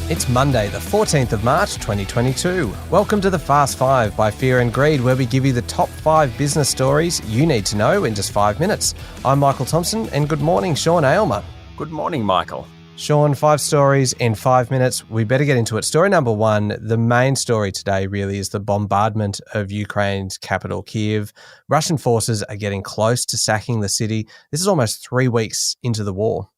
It's Monday, the 14th of March, 2022. Welcome to the Fast Five by Fear and Greed, where we give you the top 5 business stories you need to know in just 5 minutes. I'm Michael Thompson, and good morning, Sean Aylmer. Good morning, Michael. Sean, 5 stories in 5 minutes. We better get into it. Story number 1, the main story today really is the bombardment of Ukraine's capital, Kyiv. Russian forces are getting close to sacking the city. This is almost 3 weeks into the war.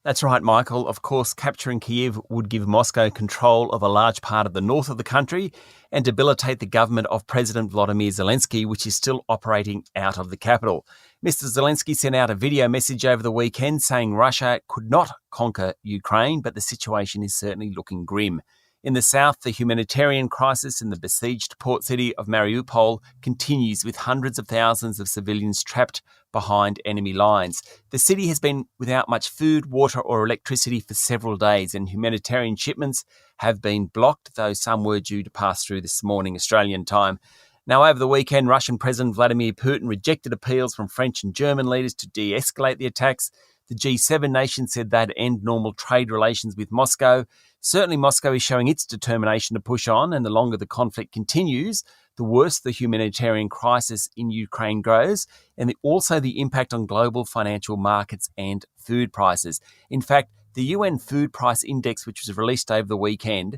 That's right, Michael. Of course, capturing Kyiv would give Moscow control of a large part of the north of the country and debilitate the government of President Volodymyr Zelensky, which is still operating out of the capital. Mr. Zelensky sent out a video message over the weekend saying Russia could not conquer Ukraine, but the situation is certainly looking grim. In the south, the humanitarian crisis in the besieged port city of Mariupol continues, with hundreds of thousands of civilians trapped behind enemy lines. The city has been without much food, water or electricity for several days, and humanitarian shipments have been blocked, though some were due to pass through this morning Australian time. Now, over the weekend, Russian President Vladimir Putin rejected appeals from French and German leaders to de-escalate the attacks. The G7 nations said they'd end normal trade relations with Moscow. Certainly, Moscow is showing its determination to push on, and the longer the conflict continues, the worse the humanitarian crisis in Ukraine grows, and also the impact on global financial markets and food prices. In fact, the UN Food Price Index, which was released over the weekend,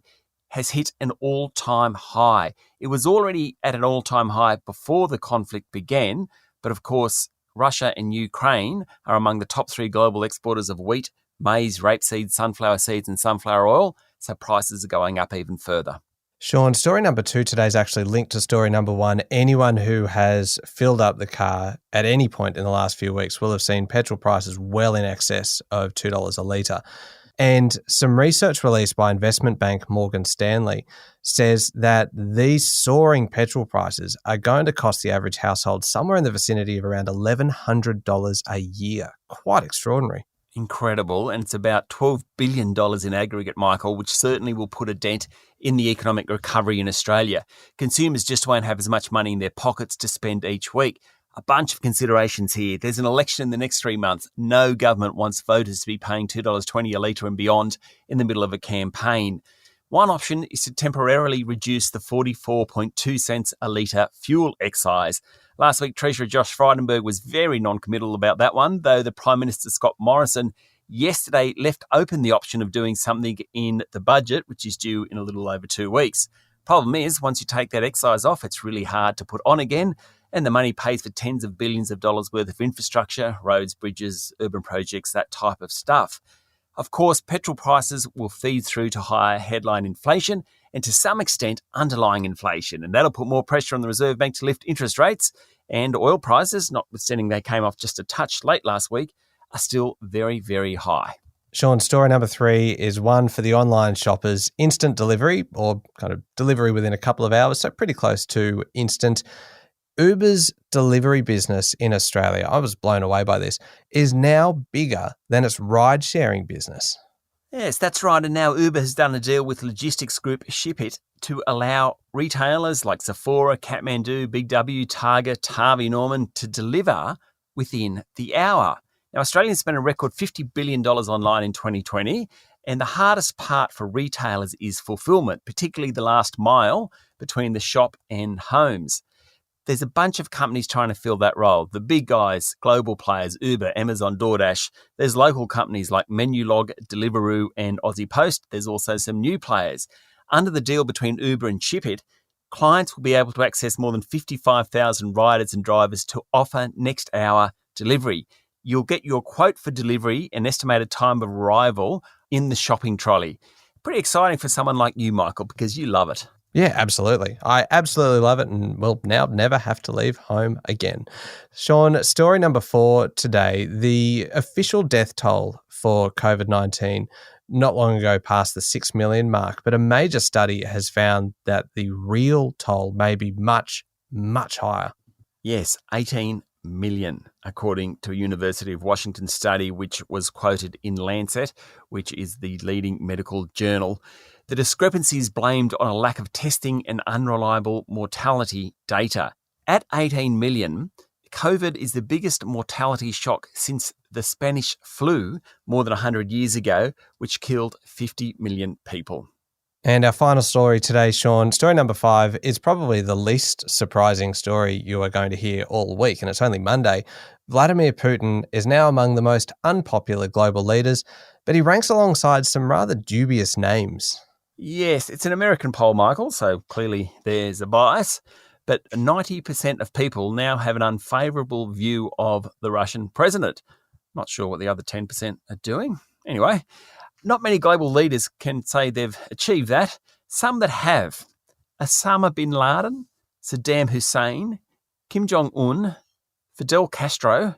has hit an all-time high. It was already at an all-time high before the conflict began, but of course, Russia and Ukraine are among the top 3 global exporters of wheat, maize, rapeseed, sunflower seeds and sunflower oil, so prices are going up even further. Sean, story number 2 today is actually linked to story number 1. Anyone who has filled up the car at any point in the last few weeks will have seen petrol prices well in excess of $2 a litre. And some research released by investment bank Morgan Stanley says that these soaring petrol prices are going to cost the average household somewhere in the vicinity of around $1,100 a year. Quite extraordinary. Incredible. And it's about $12 billion in aggregate, Michael, which certainly will put a dent in the economic recovery in Australia. Consumers just won't have as much money in their pockets to spend each week. A bunch of considerations here. There's an election in the next 3 months. No government wants voters to be paying $2.20 a litre and beyond in the middle of a campaign. One option is to temporarily reduce the 44.2 cents a litre fuel excise. Last week, Treasurer Josh Frydenberg was very non-committal about that one, though the Prime Minister Scott Morrison yesterday left open the option of doing something in the budget, which is due in a little over 2 weeks. Problem is, once you take that excise off, it's really hard to put on again, and the money pays for tens of billions of dollars worth of infrastructure, roads, bridges, urban projects, that type of stuff. Of course, petrol prices will feed through to higher headline inflation and to some extent underlying inflation, and that'll put more pressure on the Reserve Bank to lift interest rates. And oil prices, notwithstanding they came off just a touch late last week, are still very, very high. Sean, story number 3 is one for the online shoppers. Instant delivery, or kind of delivery within a couple of hours, so pretty close to instant. Uber's delivery business in Australia, I was blown away by this, is now bigger than its ride-sharing business. Yes, that's right. And now Uber has done a deal with logistics group ShipIt to allow retailers like Sephora, Kathmandu, Big W, Target, Harvey Norman to deliver within the hour. Now, Australians spent a record $50 billion online in 2020, and the hardest part for retailers is fulfillment, particularly the last mile between the shop and homes. There's a bunch of companies trying to fill that role. The big guys, global players, Uber, Amazon, DoorDash. There's local companies like Menulog, Deliveroo and Aussie Post. There's also some new players. Under the deal between Uber and ShipIt, clients will be able to access more than 55,000 riders and drivers to offer next hour delivery. You'll get your quote for delivery and estimated time of arrival in the shopping trolley. Pretty exciting for someone like you, Michael, because you love it. Yeah, absolutely. I absolutely love it and will now never have to leave home again. Sean, story number 4 today, the official death toll for COVID-19 not long ago passed the 6 million mark, but a major study has found that the real toll may be much, much higher. Yes, 18 million, according to a University of Washington study, which was quoted in Lancet, which is the leading medical journal. The discrepancy is blamed on a lack of testing and unreliable mortality data. At 18 million, COVID is the biggest mortality shock since the Spanish flu more than 100 years ago, which killed 50 million people. And our final story today, Sean, story number 5, is probably the least surprising story you are going to hear all week, and it's only Monday. Vladimir Putin is now among the most unpopular global leaders, but he ranks alongside some rather dubious names. Yes, it's an American poll, Michael, so clearly there's a bias. But 90% of people now have an unfavourable view of the Russian president. Not sure what the other 10% are doing. Anyway, not many global leaders can say they've achieved that. Some that have: Osama bin Laden, Saddam Hussein, Kim Jong-un, Fidel Castro,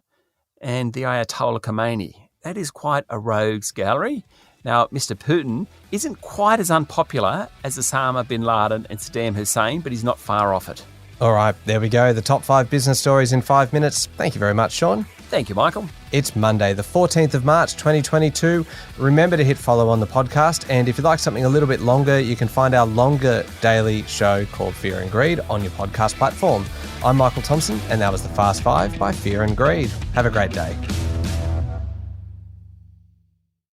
and the Ayatollah Khomeini. That is quite a rogues gallery. Now, Mr. Putin isn't quite as unpopular as Osama bin Laden and Saddam Hussein, but he's not far off it. All right, there we go. The top 5 business stories in 5 minutes. Thank you very much, Sean. Thank you, Michael. It's Monday, the 14th of March, 2022. Remember to hit follow on the podcast. And if you'd like something a little bit longer, you can find our longer daily show called Fear and Greed on your podcast platform. I'm Michael Thompson, and that was the Fast 5 by Fear and Greed. Have a great day.